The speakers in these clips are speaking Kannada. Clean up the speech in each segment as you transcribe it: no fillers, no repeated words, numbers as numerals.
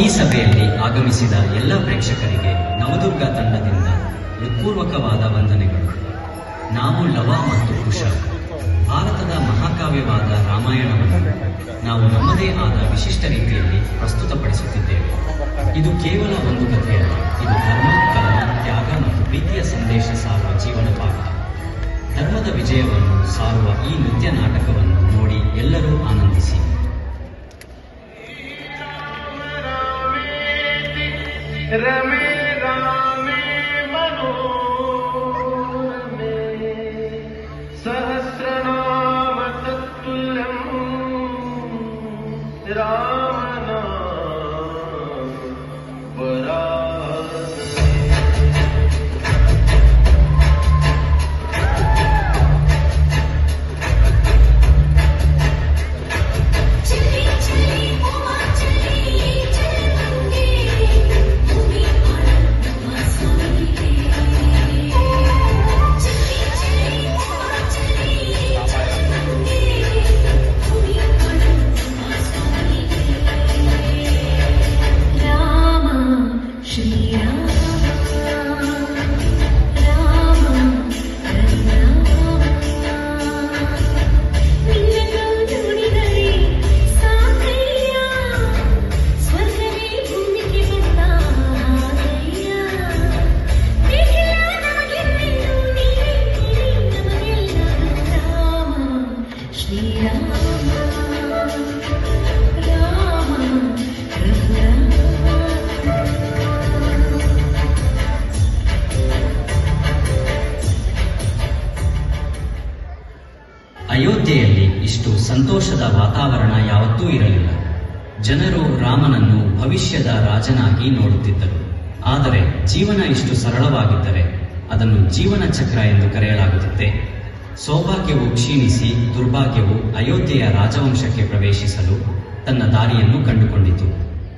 ಈ ಸಭೆಯಲ್ಲಿ ಆಗಮಿಸಿದ ಎಲ್ಲ ಪ್ರೇಕ್ಷಕರಿಗೆ ನವದುರ್ಗ ತಂಡದಿಂದ ಹೃತ್ಪೂರ್ವಕವಾದ ವಂದನೆಗಳು. ನಾವು ಲವ ಮತ್ತು ಕುಶ, ಭಾರತದ ಮಹಾಕಾವ್ಯವಾದ ರಾಮಾಯಣವನ್ನು ನಾವು ನಮ್ಮದೇ ಆದ ವಿಶಿಷ್ಟ ರೀತಿಯಲ್ಲಿ ಪ್ರಸ್ತುತಪಡಿಸುತ್ತಿದ್ದೇವೆ. ಇದು ಕೇವಲ ಒಂದು ಕಥೆಯಲ್ಲ, ಇದು ಧರ್ಮ, ಕರ್ಮ, ತ್ಯಾಗ ಮತ್ತು ಪ್ರೀತಿಯ ಸಂದೇಶ ಸಾರುವ ಜೀವನ ಪಾಠ. ಧರ್ಮದ ವಿಜಯವನ್ನು ಸಾರುವ ಈ ನೃತ್ಯ ನಾಟಕವನ್ನು ನೋಡಿ ಎಲ್ಲರೂ ಆನಂದಿಸಿ. ರಮೇ ರಾಮೇ ಮನೋರಮೇ ಸಹಸ್ರನಾಮ ತತ್ತುಲ್ಯಂ ರಾಮನಾಮ ವರಾನನೆ. ಅಯೋಧ್ಯೆಯಲ್ಲಿ ಇಷ್ಟು ಸಂತೋಷದ ವಾತಾವರಣ ಯಾವತ್ತೂ ಇರಲಿಲ್ಲ. ಜನರು ರಾಮನನ್ನು ಭವಿಷ್ಯದ ರಾಜನಾಗಿ ನೋಡುತ್ತಿದ್ದರು. ಆದರೆ ಜೀವನ ಇಷ್ಟು ಸರಳವಾಗಿದ್ದರೆ ಅದನ್ನು ಜೀವನ ಚಕ್ರ ಎಂದು ಕರೆಯಲಾಗುತ್ತಿತ್ತೆ. ಸೌಭಾಗ್ಯವು ಕ್ಷೀಣಿಸಿ ದುರ್ಭಾಗ್ಯವು ಅಯೋಧ್ಯೆಯ ರಾಜವಂಶಕ್ಕೆ ಪ್ರವೇಶಿಸಲು ತನ್ನ ದಾರಿಯನ್ನು ಕಂಡುಕೊಂಡಿತು.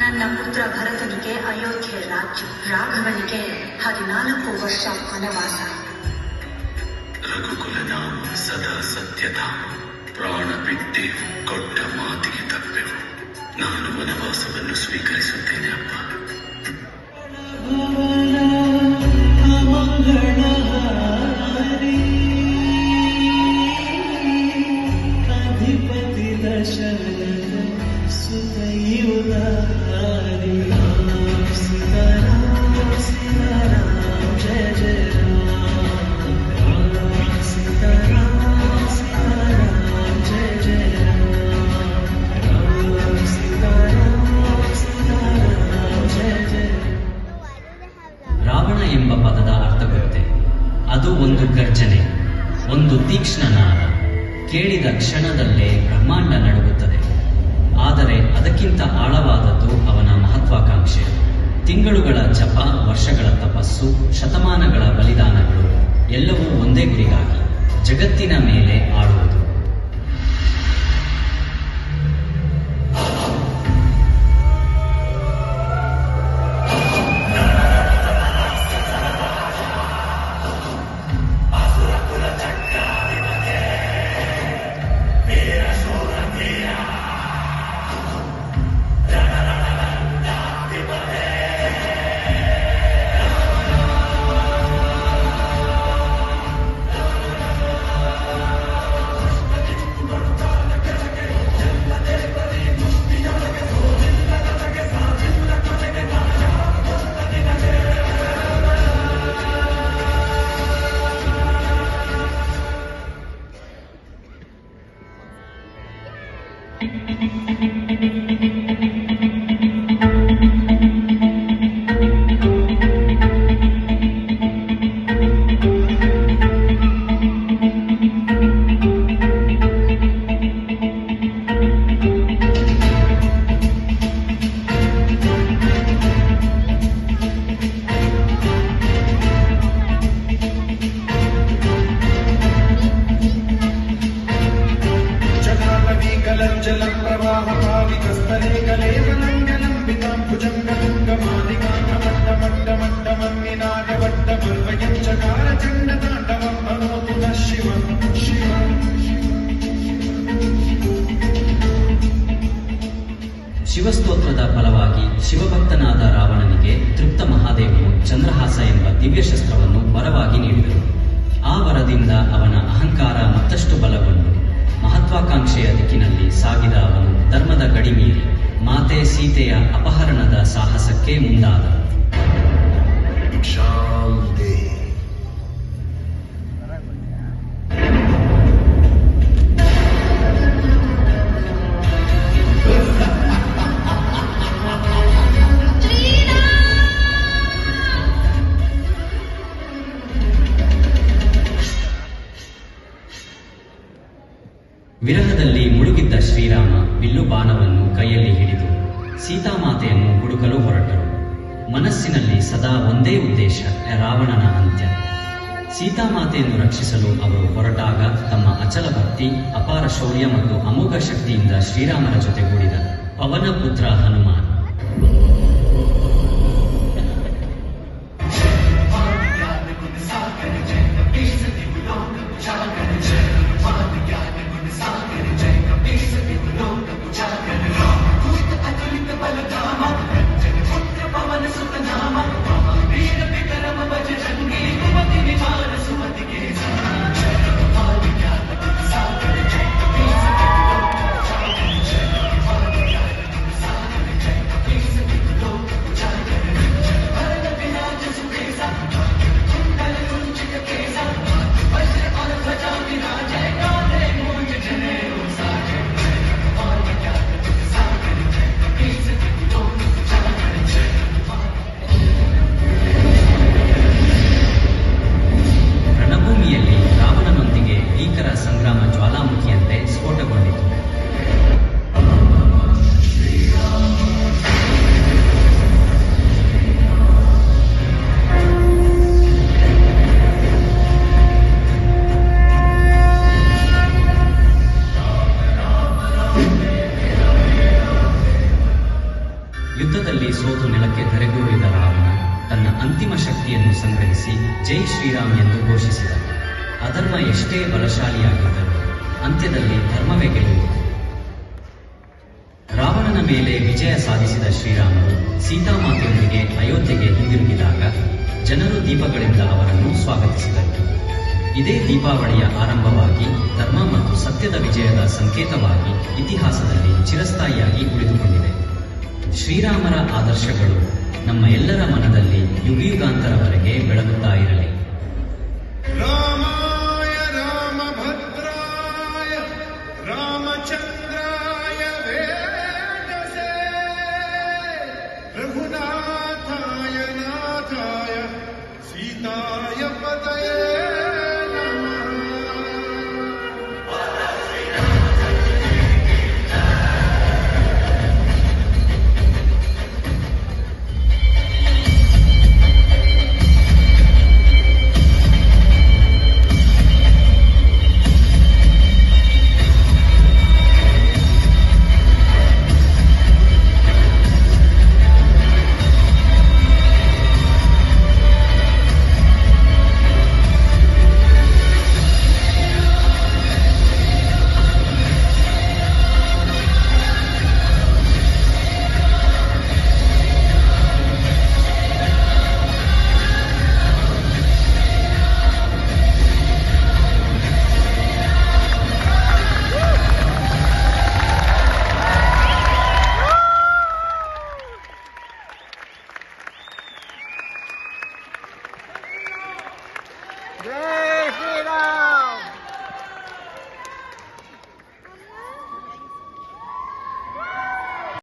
ನನ್ನ ಪುತ್ರ ಭರತನಿಗೆ ಅಯೋಧ್ಯೆ ರಾಜ್ಯ, ರಾಘವನಿಗೆ 14 ವರ್ಷ ವನವಾಸ. ರಘುಕುಲ ನಾಮ ಸದಾ ಸತ್ಯಧಾಮ, ಪ್ರಾಣ ಬಿಟ್ಟೆ ಕೊಟ್ಟ ಮಾತಿಗೆ ತಪ್ಪೆವು. ನಾನು ವನವಾಸವನ್ನು ಸ್ವೀಕರಿಸುತ್ತೇನೆ ಅಪ್ಪ. ಅಧಿಪತಿ ದಶರಥ ಸುತಯುದಾರಿ ಸೀತಾರಾಮ ಸೀತಾರಾಮ ಜಯ ಜಯ ರಾವಣ ಎಂಬ ಪದದ ಅರ್ಥ ಗೊತ್ತೇ? ಅದು ಒಂದು ಗರ್ಜನೆ, ಒಂದು ತೀಕ್ಷ್ಣ ನಾದ. ಕೇಳಿದ ಕ್ಷಣದಲ್ಲೇ ಬ್ರಹ್ಮಾಂಡ ನಡುಗುತ್ತದೆ. ಆದರೆ ಅದಕ್ಕಿಂತ ಆಳವಾದದ್ದು ಅವನ ಮಹತ್ವಾಕಾಂಕ್ಷೆ. ತಿಂಗಳುಗಳ ಜಪ, ವರ್ಷಗಳ ತಪಸ್ಸು, ಶತಮಾನಗಳ ಬಲಿದಾನಗಳು ಎಲ್ಲವೂ ಒಂದೇ ಗುರಿಗಾಗಿ, ಜಗತ್ತಿನ ಮೇಲೆ ಆಳುವುದು. ಶಿವಸ್ತೋತ್ರದ ಫಲವಾಗಿ ಶಿವಭಕ್ತನಾದ ರಾವಣನಿಗೆ ತೃಪ್ತ ಮಹಾದೇವನು ಚಂದ್ರಹಾಸ ಎಂಬ ದಿವ್ಯ ಶಸ್ತ್ರವನ್ನು ವರವಾಗಿ ನೀಡಿದರು. ಆ ವರದಿಂದ ಅವನ ಅಹಂಕಾರ ಮತ್ತಷ್ಟು ಬಲಗೊಂಡು ಮಹತ್ವಾಕಾಂಕ್ಷೆಯ ದಿಕ್ಕಿನಲ್ಲಿ ಸಾಗಿದ ಅವನು ಧರ್ಮದ ಗಡಿ ಮೀರಿ ಮಾತೆ ಸೀತೆಯ ಅಪಹರಣದ ಸಾಹಸಕ್ಕೆ ಮುಂದಾದ. ಶಾಂತಿ. ವಿರಹದಲ್ಲಿ ಮುಳುಗಿದ್ದ ಶ್ರೀರಾಮ ಬಿಲ್ಲು ಬಾಣವನ್ನು ಕೈಯಲ್ಲಿ ಹಿಡಿದು ಸೀತಾಮಾತೆಯನ್ನು ಹುಡುಕಲು ಹೊರಟರು. ಮನಸ್ಸಿನಲ್ಲಿ ಸದಾ ಒಂದೇ ಉದ್ದೇಶ, ರಾವಣನ ಅಂತ್ಯ. ಸೀತಾಮಾತೆಯನ್ನು ರಕ್ಷಿಸಲು ಅವರು ಹೊರಟಾಗ ತಮ್ಮ ಅಚಲ ಭಕ್ತಿ, ಅಪಾರ ಶೌರ್ಯ ಮತ್ತು ಅಮೋಘ ಶಕ್ತಿಯಿಂದ ಶ್ರೀರಾಮನ ಜೊತೆಗೂಡಿದ ಪವನ ಪುತ್ರ ಹನುಮಾನ್. ಯುದ್ಧದಲ್ಲಿ ಸೋತು ನೆಲಕ್ಕೆ ಧರೆಗುರುಳಿದ ರಾವಣ ತನ್ನ ಅಂತಿಮ ಶಕ್ತಿಯನ್ನು ಸಂಗ್ರಹಿಸಿ ಜೈ ಶ್ರೀರಾಮ್ ಎಂದು ಘೋಷಿಸಿದ. ಅಧರ್ಮ ಎಷ್ಟೇ ಬಲಶಾಲಿಯಾಗಿದ್ದರೂ ಅಂತ್ಯದಲ್ಲಿ ಧರ್ಮವೇ ಗೆಲ್ಲುವುದು. ರಾವಣನ ಮೇಲೆ ವಿಜಯ ಸಾಧಿಸಿದ ಶ್ರೀರಾಮರು ಸೀತಾಮಾತೆಯೊಂದಿಗೆ ಅಯೋಧ್ಯೆಗೆ ಹಿಂದಿರುಗಿದಾಗ ಜನರು ದೀಪಗಳಿಂದ ಅವರನ್ನು ಸ್ವಾಗತಿಸಿದರು. ಇದೇ ದೀಪಾವಳಿಯ ಆರಂಭವಾಗಿ ಧರ್ಮ ಮತ್ತು ಸತ್ಯದ ವಿಜಯದ ಸಂಕೇತವಾಗಿ ಇತಿಹಾಸದಲ್ಲಿ ಚಿರಸ್ಥಾಯಿಯಾಗಿ ಉಳಿದುಕೊಂಡಿದೆ. ಶ್ರೀರಾಮರ ಆದರ್ಶಗಳು ನಮ್ಮ ಎಲ್ಲರ ಮನದಲ್ಲಿ ಯುಗಯುಗಾಂತರವರೆಗೆ ಬೆಳಗುತ್ತಾ ಇರಲಿ. ರಾಮಾಯ ರಾಮಭದ್ರಾಯ ರಾಮಚಂದ್ರಾಯ ವೇದಸೇ ರಘುನಾಥಾಯ ನಾಥಾಯ ಸೀತಾಯ ಪತಯೇ जय